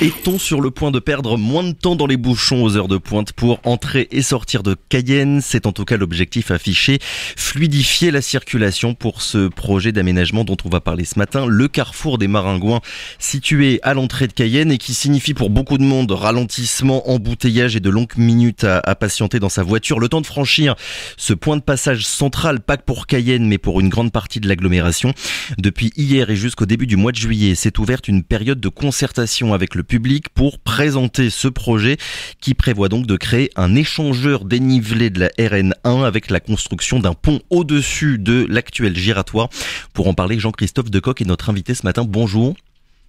Est-on sur le point de perdre moins de temps dans les bouchons aux heures de pointe pour entrer et sortir de Cayenne? C'est en tout cas l'objectif affiché, fluidifier la circulation pour ce projet d'aménagement dont on va parler ce matin, le carrefour des Maringouins, situé à l'entrée de Cayenne et qui signifie pour beaucoup de monde ralentissement, embouteillage et de longues minutes à patienter dans sa voiture. Le temps de franchir ce point de passage central, pas que pour Cayenne mais pour une grande partie de l'agglomération. Depuis hier et jusqu'au début du mois de juillet, s'est ouverte une période de concertation avec le public pour présenter ce projet qui prévoit donc de créer un échangeur dénivelé de la RN1 avec la construction d'un pont au-dessus de l'actuel giratoire. Pour en parler, Jean-Christophe Decoq est notre invité ce matin. Bonjour.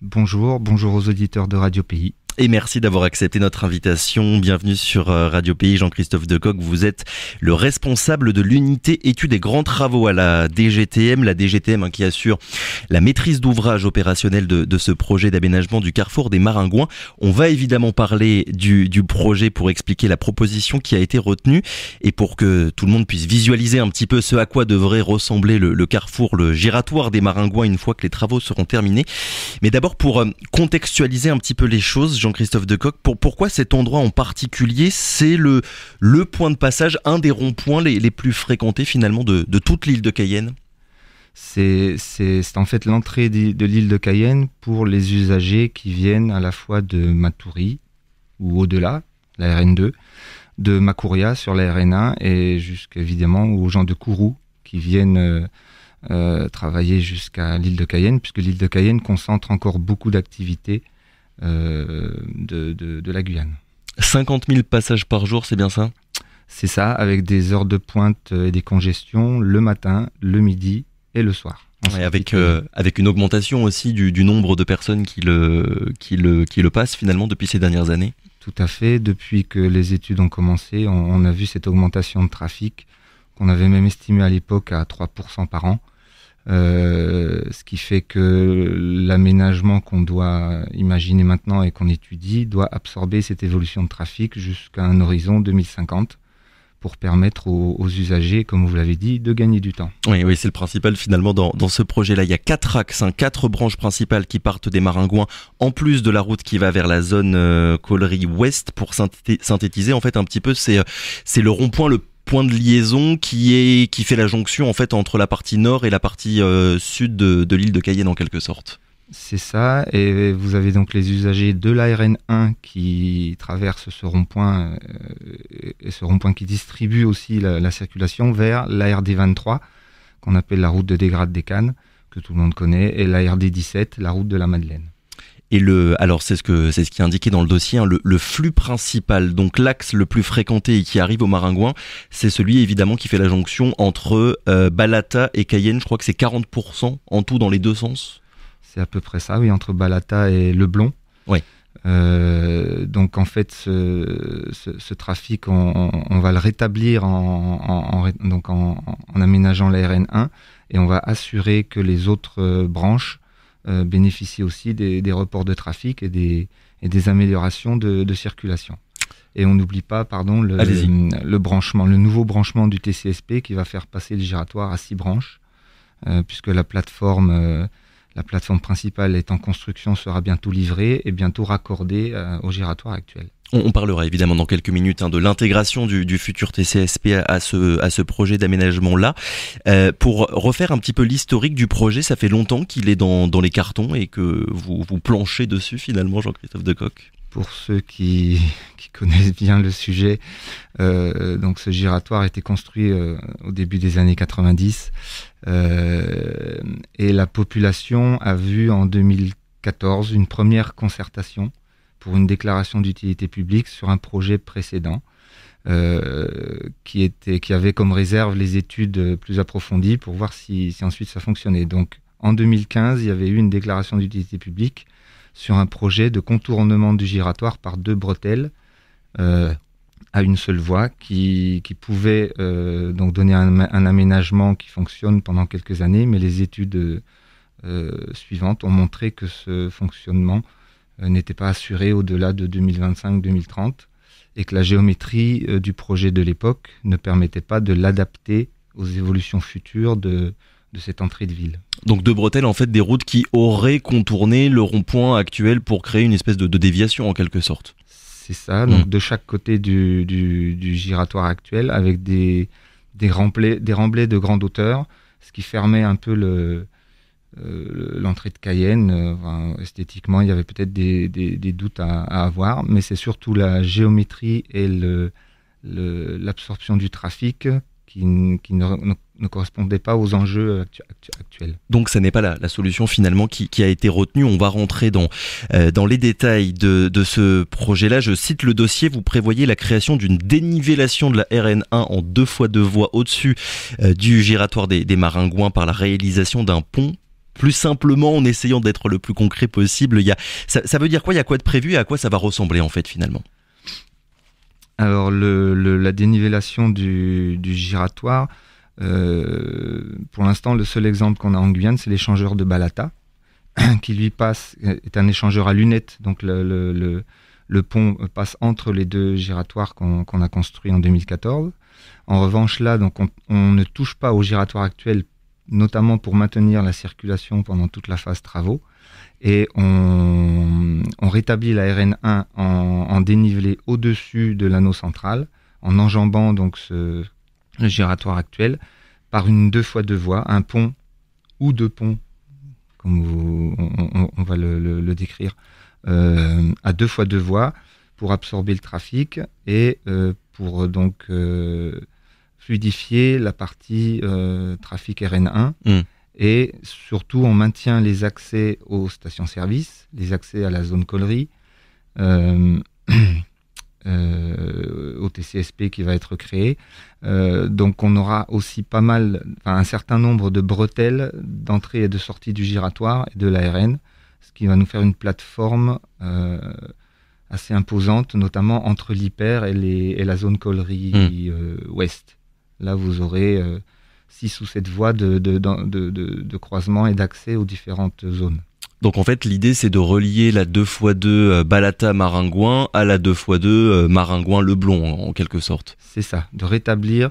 Bonjour aux auditeurs de Radio Pays. Et merci d'avoir accepté notre invitation. Bienvenue sur Radio Pays. Jean-Christophe Decoq, vous êtes le responsable de l'unité études et grands travaux à la DGTM. La DGTM qui assure la maîtrise d'ouvrage opérationnelle de ce projet d'aménagement du carrefour des Maringouins. On va évidemment parler du projet pour expliquer la proposition qui a été retenue et pour que tout le monde puisse visualiser un petit peu ce à quoi devrait ressembler le carrefour, le giratoire des Maringouins une fois que les travaux seront terminés. Mais d'abord pour contextualiser un petit peu les choses, Jean-Christophe Decoq, pourquoi cet endroit en particulier, c'est le point de passage, un des ronds-points les plus fréquentés finalement de toute l'île de Cayenne? C'est en fait l'entrée de l'île de Cayenne pour les usagers qui viennent à la fois de Matoury ou au-delà, la RN2, de Macouria sur la RN1 et jusqu'évidemment aux gens de Kourou qui viennent travailler jusqu'à l'île de Cayenne, puisque l'île de Cayenne concentre encore beaucoup d'activités de la Guyane. 50 000 passages par jour, c'est bien ça? C'est ça, avec des heures de pointe et des congestions le matin, le midi et le soir. Ouais, avec une augmentation aussi du nombre de personnes qui le passent finalement depuis ces dernières années. Tout à fait, depuis que les études ont commencé, on a vu cette augmentation de trafic qu'on avait même estimé à l'époque à 3% par an. Ce qui fait que l'aménagement qu'on doit imaginer maintenant et qu'on étudie doit absorber cette évolution de trafic jusqu'à un horizon 2050 pour permettre aux usagers, comme vous l'avez dit, de gagner du temps. Oui, c'est le principal finalement dans ce projet-là. Il y a 4 axes, 4 branches principales qui partent des Maringouins, en plus de la route qui va vers la zone Collery Ouest. Pour synthétiser en fait un petit peu, c'est le rond-point, le point de liaison qui fait la jonction en fait entre la partie nord et la partie sud de l'île de Cayenne en quelque sorte. C'est ça, et vous avez donc les usagers de la RN1 qui traversent ce rond-point et ce rond-point qui distribue aussi la circulation vers la RD23 qu'on appelle la route de Dégrade des Cannes, que tout le monde connaît, et la RD17, la route de la Madeleine. Et alors c'est ce qui est indiqué dans le dossier, le flux principal, donc l'axe le plus fréquenté et qui arrive aux Maringouins, c'est celui évidemment qui fait la jonction entre Balata et Cayenne. Je crois que c'est 40% en tout dans les deux sens. C'est à peu près ça, oui, entre Balata et Leblon. Oui. Donc en fait, ce trafic, on va le rétablir en aménageant la RN1 et on va assurer que les autres branches bénéficient aussi des reports de trafic et des améliorations de circulation. Et on n'oublie pas, le branchement, le nouveau branchement du TCSP qui va faire passer le giratoire à 6 branches, puisque la plateforme principale est en construction, sera bientôt livrée et bientôt raccordée au giratoire actuel. On parlera évidemment dans quelques minutes de l'intégration du futur TCSP à ce projet d'aménagement-là. Pour refaire un petit peu l'historique du projet, ça fait longtemps qu'il est dans les cartons et que vous planchez dessus finalement, Jean-Christophe Decoq. Pour ceux qui connaissent bien le sujet, donc ce giratoire a été construit au début des années 90 et la population a vu en 2014 une première concertation pour une déclaration d'utilité publique sur un projet précédent qui avait comme réserve les études plus approfondies pour voir si ensuite ça fonctionnait. Donc en 2015, il y avait eu une déclaration d'utilité publique sur un projet de contournement du giratoire par 2 bretelles à une seule voie qui pouvait donc donner un aménagement qui fonctionne pendant quelques années, mais les études suivantes ont montré que ce fonctionnement n'était pas assuré au-delà de 2025-2030 et que la géométrie du projet de l'époque ne permettait pas de l'adapter aux évolutions futures de cette entrée de ville. Donc de bretelles, en fait, des routes qui auraient contourné le rond-point actuel pour créer une espèce de déviation, en quelque sorte. C'est ça, donc de chaque côté du giratoire actuel, avec des remblais de grande hauteur, ce qui fermait un peu l'entrée de Cayenne. Esthétiquement, il y avait peut-être des doutes à avoir, mais c'est surtout la géométrie et l'absorption du trafic qui ne correspondait pas aux enjeux actuels. Donc ça n'est pas la solution finalement qui a été retenue. On va rentrer dans les détails de ce projet-là. Je cite le dossier, vous prévoyez la création d'une dénivellation de la RN1 en 2x2 voies au-dessus du giratoire des Maringouins par la réalisation d'un pont. Plus simplement, en essayant d'être le plus concret possible, ça veut dire quoi? Il y a quoi de prévu et à quoi ça va ressembler en fait finalement? Alors la dénivellation du giratoire, pour l'instant le seul exemple qu'on a en Guyane, c'est l'échangeur de Balata, qui lui est un échangeur à lunettes, donc le pont passe entre les deux giratoires qu'on a construits en 2014. En revanche là, donc on ne touche pas au giratoire actuel, notamment pour maintenir la circulation pendant toute la phase travaux. Et on rétablit la RN1 en dénivelé au-dessus de l'anneau central, en enjambant donc le giratoire actuel par une 2x2 voies, un pont ou deux ponts, comme on va le décrire, à 2x2 voies pour absorber le trafic et pour donc fluidifier la partie trafic RN1. Et surtout, on maintient les accès aux stations-service, les accès à la zone Collery, au TCSP qui va être créé. Donc, on aura aussi un certain nombre de bretelles d'entrée et de sortie du giratoire et de la RN, ce qui va nous faire une plateforme assez imposante, notamment entre l'Hyper et la zone Collery ouest. Là, vous aurez 6 ou 7 voies de croisement et d'accès aux différentes zones. Donc en fait, l'idée c'est de relier la 2x2 Balata-Maringouin à la 2x2 Maringouin-Leblon en quelque sorte. C'est ça, de rétablir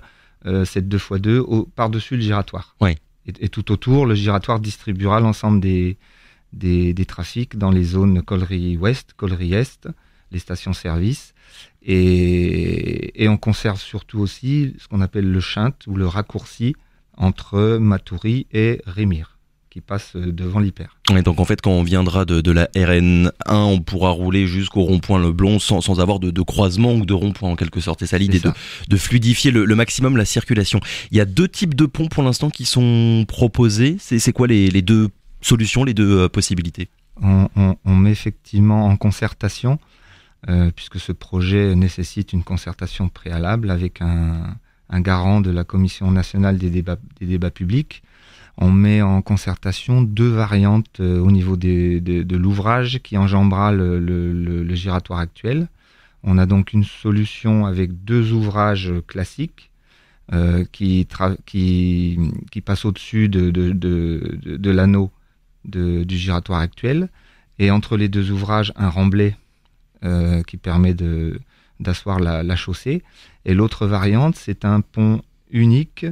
cette 2x2 par-dessus le giratoire. Ouais. Et tout autour, le giratoire distribuera l'ensemble des trafics dans les zones Collery ouest, Collery est, les stations-service. Et on conserve surtout aussi ce qu'on appelle le shunt ou le raccourci entre Matoury et Rémire, qui passe devant l'Hyper. Et donc en fait, quand on viendra de la RN1, on pourra rouler jusqu'au rond-point Leblon sans avoir de croisement ou de rond-point en quelque sorte. C'est ça l'idée, de fluidifier le maximum la circulation. Il y a 2 types de ponts pour l'instant qui sont proposés. C'est quoi les 2 solutions, les 2 possibilités? On met effectivement en concertation, puisque ce projet nécessite une concertation préalable avec un garant de la Commission nationale des débats publics. On met en concertation 2 variantes au niveau de l'ouvrage qui enjambera le giratoire actuel. On a donc une solution avec 2 ouvrages classiques qui passent au-dessus de l'anneau du giratoire actuel. Et entre les 2 ouvrages, un remblai qui permet d'asseoir la chaussée. Et l'autre variante, c'est un pont unique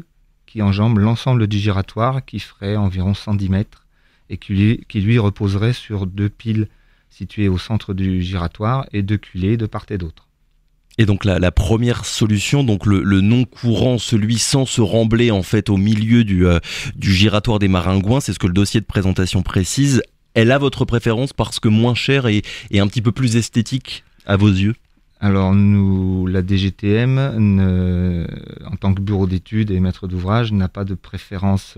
qui enjambe l'ensemble du giratoire, qui ferait environ 110 mètres et qui lui reposerait sur 2 piles situées au centre du giratoire et 2 culées de part et d'autre. Et donc la première solution, donc le non courant, celui sans se remblai en fait au milieu du giratoire des Maringouins, c'est ce que le dossier de présentation précise. Elle a votre préférence parce que moins cher et un petit peu plus esthétique à vos yeux? Alors nous, la DGTM, en tant que bureau d'études et maître d'ouvrage, n'a pas de préférence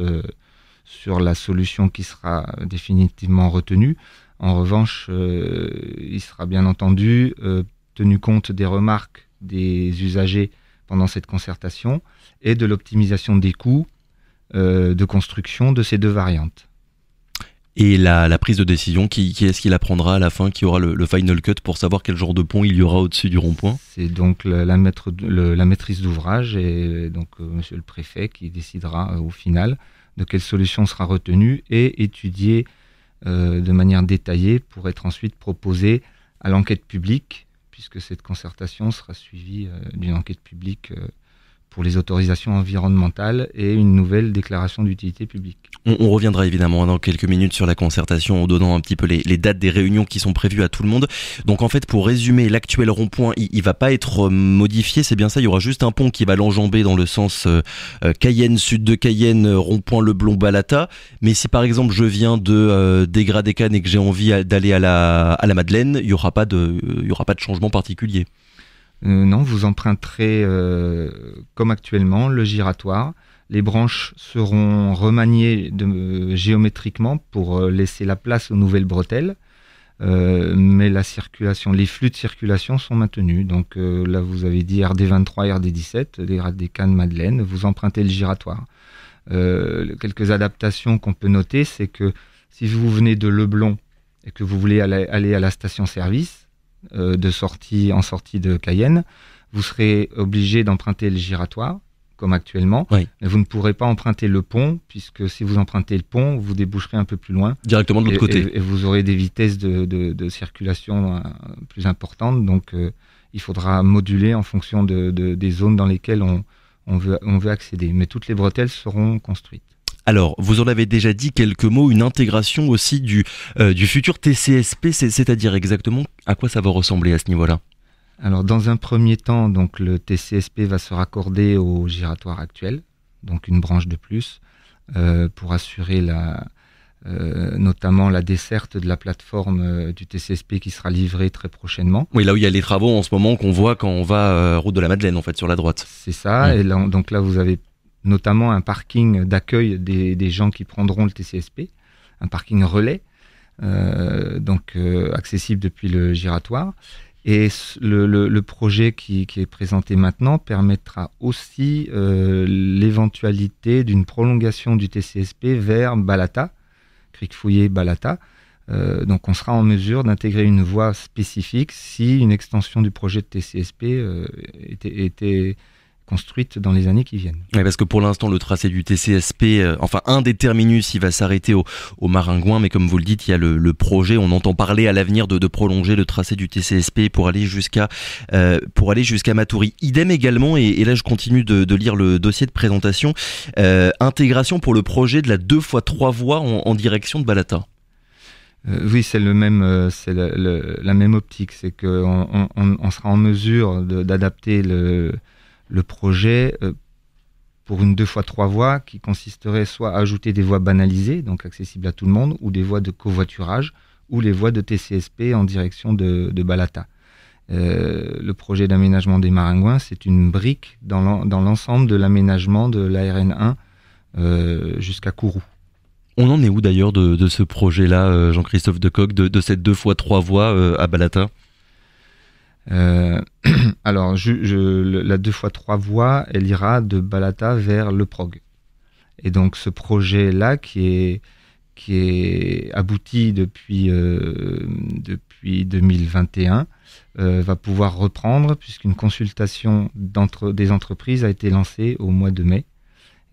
sur la solution qui sera définitivement retenue. En revanche, il sera bien entendu tenu compte des remarques des usagers pendant cette concertation et de l'optimisation des coûts de construction de ces 2 variantes. Et la prise de décision, qui est-ce qui la prendra à la fin, qui aura le final cut pour savoir quel genre de pont il y aura au-dessus du rond-point? C'est donc la maîtrise d'ouvrage et donc monsieur le préfet qui décidera au final de quelle solution sera retenue et étudiée de manière détaillée pour être ensuite proposée à l'enquête publique, puisque cette concertation sera suivie d'une enquête publique pour les autorisations environnementales et une nouvelle déclaration d'utilité publique. On reviendra évidemment dans quelques minutes sur la concertation en donnant un petit peu les dates des réunions qui sont prévues à tout le monde. Donc en fait, pour résumer, l'actuel rond-point, il va pas être modifié, c'est bien ça, il y aura juste un pont qui va l'enjamber dans le sens Cayenne, sud de Cayenne, rond-point Leblon-Balata. Mais si par exemple je viens de Dégradé-Cannes et que j'ai envie d'aller à la Madeleine, il y aura pas de changement particulier. Non, vous emprunterez comme actuellement le giratoire. Les branches seront remaniées géométriquement pour laisser la place aux nouvelles bretelles, mais la circulation, les flux de circulation sont maintenus. Donc là, vous avez dit RD23, RD17, Dégradé-Cannes, Madeleine, vous empruntez le giratoire. Quelques adaptations qu'on peut noter, c'est que si vous venez de Leblon et que vous voulez aller à la station-service en sortie de Cayenne, vous serez obligé d'emprunter le giratoire, comme actuellement. Oui. Mais vous ne pourrez pas emprunter le pont, puisque si vous empruntez le pont, vous déboucherez un peu plus loin. Directement de l'autre côté. Et vous aurez des vitesses de circulation plus importantes. Donc, il faudra moduler en fonction des zones dans lesquelles on veut accéder. Mais toutes les bretelles seront construites. Alors, vous en avez déjà dit quelques mots, une intégration aussi du futur TCSP, c'est-à-dire exactement à quoi ça va ressembler à ce niveau-là? Alors, dans un premier temps, donc, le TCSP va se raccorder au giratoire actuel, donc une branche de plus, pour assurer notamment la desserte de la plateforme du TCSP qui sera livrée très prochainement. Oui, là où il y a les travaux en ce moment qu'on voit quand on va route de la Madeleine, en fait, sur la droite. C'est ça, Ouais. et là, donc là, vous avez notamment un parking d'accueil des gens qui prendront le TCSP, un parking relais, accessible depuis le giratoire. Et le projet qui est présenté maintenant permettra aussi l'éventualité d'une prolongation du TCSP vers Balata, Cricfouillé-Balata. Donc on sera en mesure d'intégrer une voie spécifique si une extension du projet de TCSP était construite dans les années qui viennent. Ouais, parce que pour l'instant, le tracé du TCSP, un des terminus, il va s'arrêter au Maringouin, mais comme vous le dites, il y a le projet, on entend parler à l'avenir de prolonger le tracé du TCSP pour aller jusqu'à Matoury. Idem également, et là je continue de lire le dossier de présentation, intégration pour le projet de la 2x3 voies en direction de Balata. Oui, c'est la même optique, c'est qu'on sera en mesure d'adapter le projet pour une 2x3 voies qui consisterait soit à ajouter des voies banalisées, donc accessibles à tout le monde, ou des voies de covoiturage, ou les voies de TCSP en direction de Balata. Le projet d'aménagement des Maringouins, c'est une brique dans l'ensemble de l'aménagement de la RN1 jusqu'à Kourou. On en est où d'ailleurs de ce projet-là, Jean-Christophe Decoq, de cette 2x3 voies à Balata? Alors, la 2x3 voies, elle ira de Balata vers Le Prog. Et donc, ce projet-là, qui est abouti depuis 2021, va pouvoir reprendre, puisqu'une consultation des entreprises a été lancée au mois de mai.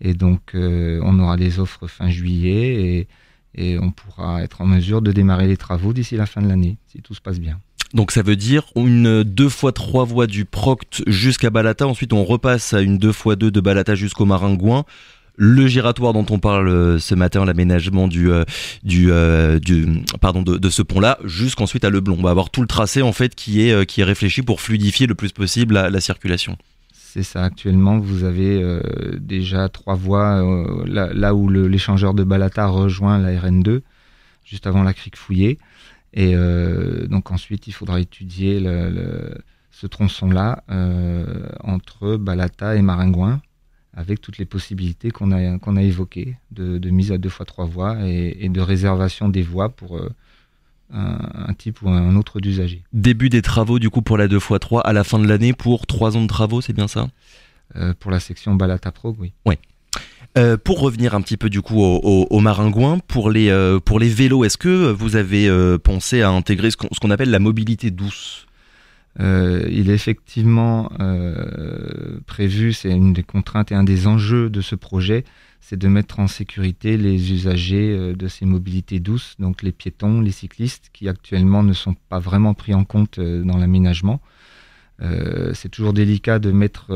Et donc, on aura les offres fin juillet et on pourra être en mesure de démarrer les travaux d'ici la fin de l'année, si tout se passe bien. Donc ça veut dire une 2x3 voies du Proct jusqu'à Balata, ensuite on repasse à une 2x2 de Balata jusqu'au Maringouin. Le giratoire dont on parle ce matin, l'aménagement de ce pont-là, jusqu'ensuite à Leblon. On va avoir tout le tracé en fait qui est réfléchi pour fluidifier le plus possible la circulation. C'est ça, actuellement vous avez déjà 3 voies là où l'échangeur de Balata rejoint la RN2, juste avant la crique Fouillée. Et donc ensuite il faudra étudier ce tronçon-là entre Balata et Maringouin, avec toutes les possibilités qu'on a évoquées de mise à 2x3 voies et de réservation des voies pour un type ou un autre d'usager. Début des travaux du coup pour la 2x3 à la fin de l'année pour 3 ans de travaux, c'est bien ça? Pour la section Balata-Prog, oui. Ouais. Pour revenir un petit peu du coup au Maringouin, pour les vélos, est-ce que vous avez pensé à intégrer ce qu'on appelle la mobilité douce? Il est effectivement prévu, c'est une des contraintes et un des enjeux de ce projet, c'est de mettre en sécurité les usagers de ces mobilités douces, donc les piétons, les cyclistes, qui actuellement ne sont pas vraiment pris en compte dans l'aménagement. C'est toujours délicat de mettre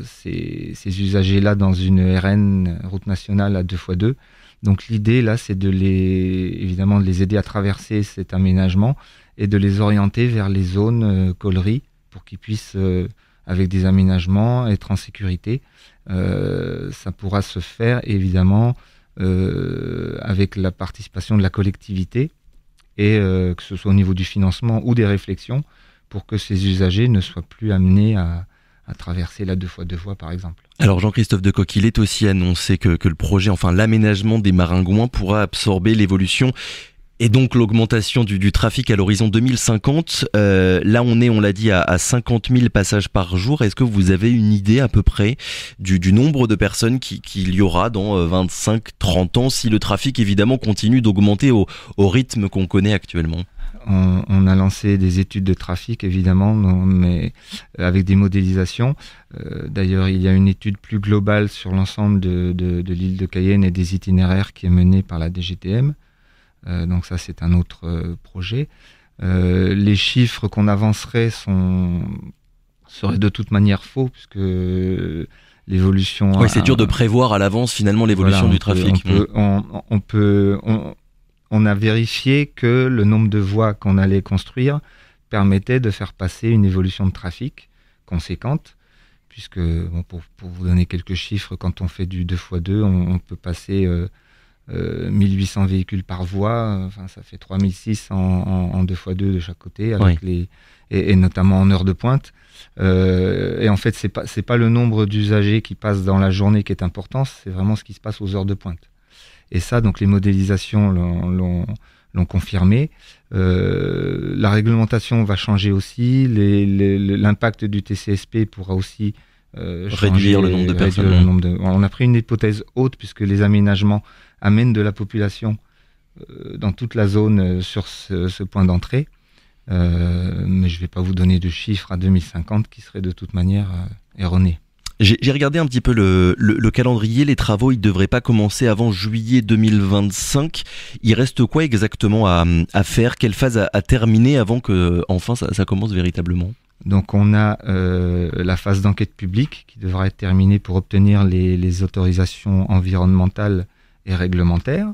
ces usagers-là dans une RN, route nationale à 2x2. Donc l'idée là, c'est évidemment de les aider à traverser cet aménagement et de les orienter vers les zones cauleries pour qu'ils puissent, avec des aménagements, être en sécurité. Ça pourra se faire évidemment avec la participation de la collectivité et que ce soit au niveau du financement ou des réflexions pour que ces usagers ne soient plus amenés à traverser la 2x2 voies par exemple. Alors Jean-Christophe Decoq, il est aussi annoncé que le projet, enfin l'aménagement des Maringouins pourra absorber l'évolution et donc l'augmentation du trafic à l'horizon 2050. Là on l'a dit, à 50 000 passages par jour. Est-ce que vous avez une idée à peu près du nombre de personnes qu'il y aura dans 25-30 ans si le trafic évidemment continue d'augmenter au rythme qu'on connaît actuellement ? On a lancé des études de trafic, évidemment, mais avec des modélisations. D'ailleurs, il y a une étude plus globale sur l'ensemble de l'île de Cayenne et des itinéraires qui est menée par la DGTM. Donc ça, c'est un autre projet. Les chiffres qu'on avancerait seraient de toute manière faux, puisque l'évolution... Oui, c'est dur de prévoir à l'avance, finalement, l'évolution du trafic. On a vérifié que le nombre de voies qu'on allait construire permettait de faire passer une évolution de trafic conséquente, puisque, pour vous donner quelques chiffres, quand on fait du 2x2, on peut passer 1800 véhicules par voie, ça fait 3600 en 2x2 de chaque côté, avec et notamment en heure de pointe. Et en fait, c'est pas le nombre d'usagers qui passent dans la journée qui est important, c'est vraiment ce qui se passe aux heures de pointe. Et ça, donc les modélisations l'ont confirmé. La réglementation va changer aussi. L'impact du TCSP pourra aussi réduire le nombre de personnes. On a pris une hypothèse haute puisque les aménagements amènent de la population dans toute la zone sur ce point d'entrée. Mais je ne vais pas vous donner de chiffres à 2050 qui seraient de toute manière erronés. J'ai regardé un petit peu le calendrier. Les travaux, ils devraient pas commencer avant juillet 2025. Il reste quoi exactement à faire? Quelle phase à terminer avant que enfin ça commence véritablement? Donc on a la phase d'enquête publique qui devra être terminée pour obtenir les autorisations environnementales et réglementaires,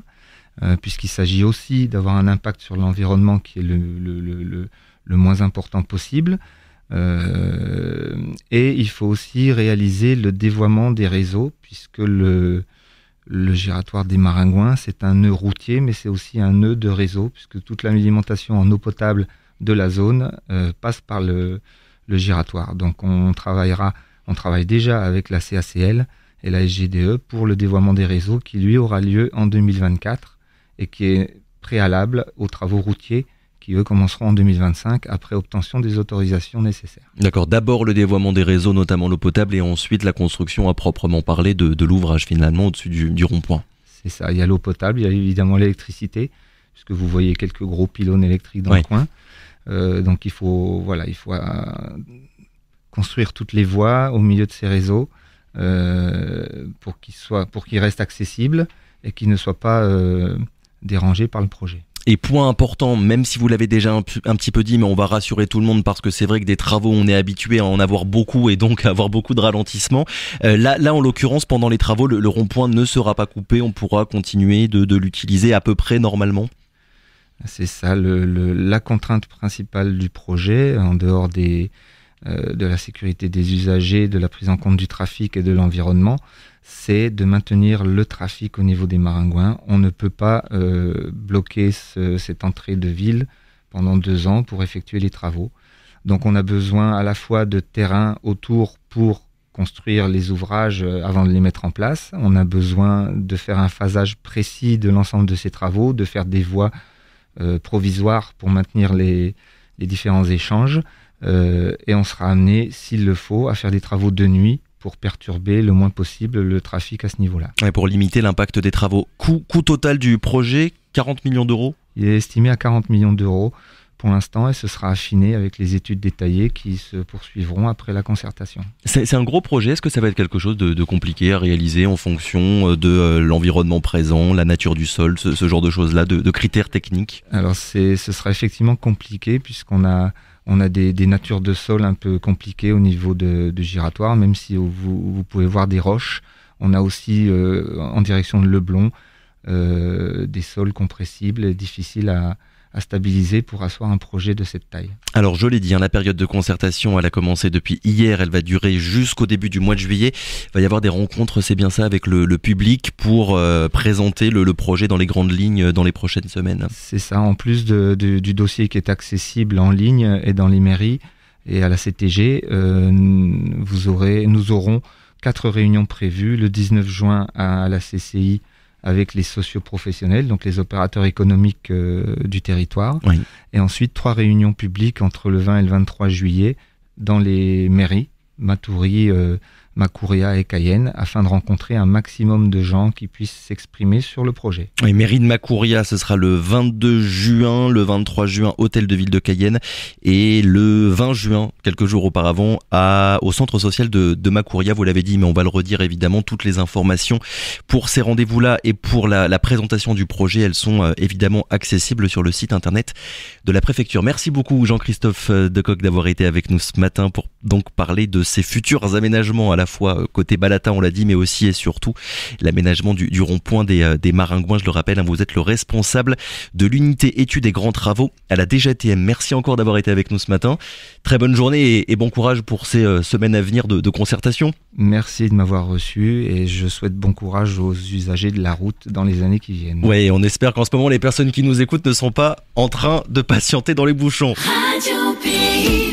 puisqu'il s'agit aussi d'avoir un impact sur l'environnement qui est le moins important possible. Et il faut aussi réaliser le dévoiement des réseaux, puisque le giratoire des Maringouins, c'est un nœud routier, mais c'est aussi un nœud de réseau, puisque toute l'alimentation en eau potable de la zone passe par le giratoire. Donc on travaille déjà avec la CACL et la SGDE pour le dévoiement des réseaux, qui lui aura lieu en 2024 et qui est préalable aux travaux routiers qui, eux, commenceront en 2025 après obtention des autorisations nécessaires. D'accord, d'abord le dévoiement des réseaux, notamment l'eau potable, et ensuite la construction à proprement parler de l'ouvrage, finalement, au-dessus du rond-point. C'est ça, il y a l'eau potable, il y a évidemment l'électricité, puisque vous voyez quelques gros pylônes électriques dans le coin. Donc il faut construire toutes les voies au milieu de ces réseaux pour qu'ils restent accessibles et qu'ils ne soient pas dérangés par le projet. Et point important, même si vous l'avez déjà un petit peu dit, mais on va rassurer tout le monde parce que c'est vrai que des travaux, on est habitué à en avoir beaucoup et donc à avoir beaucoup de ralentissements. Là, en l'occurrence, pendant les travaux, le rond-point ne sera pas coupé, on pourra continuer de l'utiliser à peu près normalement. C'est ça, la contrainte principale du projet, en dehors de la sécurité des usagers, de la prise en compte du trafic et de l'environnement, c'est de maintenir le trafic au niveau des Maringouins. On ne peut pas bloquer cette entrée de ville pendant 2 ans pour effectuer les travaux. Donc on a besoin à la fois de terrain autour pour construire les ouvrages avant de les mettre en place. On a besoin de faire un phasage précis de l'ensemble de ces travaux, de faire des voies provisoires pour maintenir les différents échanges. Et on sera amené, s'il le faut, à faire des travaux de nuit pour perturber le moins possible le trafic à ce niveau-là. Ouais, pour limiter l'impact des travaux. Coût total du projet, 40 millions d'euros ? Il est estimé à 40 millions d'euros pour l'instant et ce sera affiné avec les études détaillées qui se poursuivront après la concertation. C'est un gros projet, est-ce que ça va être quelque chose de compliqué à réaliser en fonction de l'environnement présent, la nature du sol, ce genre de choses-là, de critères techniques ? Alors ce sera effectivement compliqué puisqu'on a On a des natures de sol un peu compliquées au niveau de Giratoire, même si vous pouvez voir des roches. On a aussi, en direction de Leblon, des sols compressibles et difficiles à stabiliser pour asseoir un projet de cette taille. Alors je l'ai dit, la période de concertation, elle a commencé depuis hier, elle va durer jusqu'au début du mois de juillet. Il va y avoir des rencontres, c'est bien ça, avec le public pour présenter le projet dans les grandes lignes dans les prochaines semaines. C'est ça, en plus du dossier qui est accessible en ligne et dans les mairies et à la CTG, nous aurons 4 réunions prévues, le 19 juin à la CCI, avec les socioprofessionnels, donc les opérateurs économiques du territoire. Oui. Et ensuite, 3 réunions publiques entre le 20 et le 23 juillet dans les mairies, Matoury, Macouria et Cayenne, afin de rencontrer un maximum de gens qui puissent s'exprimer sur le projet. Oui, mairie de Macouria, ce sera le 22 juin, le 23 juin, hôtel de ville de Cayenne, et le 20 juin, quelques jours auparavant, au centre social de Macouria, vous l'avez dit, mais on va le redire évidemment, toutes les informations pour ces rendez-vous-là et pour la présentation du projet, elles sont évidemment accessibles sur le site internet de la préfecture. Merci beaucoup Jean-Christophe Decoq d'avoir été avec nous ce matin pour donc parler de ces futurs aménagements à la fois côté Balata, on l'a dit, mais aussi et surtout l'aménagement du rond-point des Maringouins. Je le rappelle, vous êtes le responsable de l'unité études et grands travaux à la DGTM. Merci encore d'avoir été avec nous ce matin. Très bonne journée et bon courage pour ces semaines à venir de concertation. Merci de m'avoir reçu et je souhaite bon courage aux usagers de la route dans les années qui viennent. Oui, on espère qu'en ce moment les personnes qui nous écoutent ne sont pas en train de patienter dans les bouchons. Radio Pays.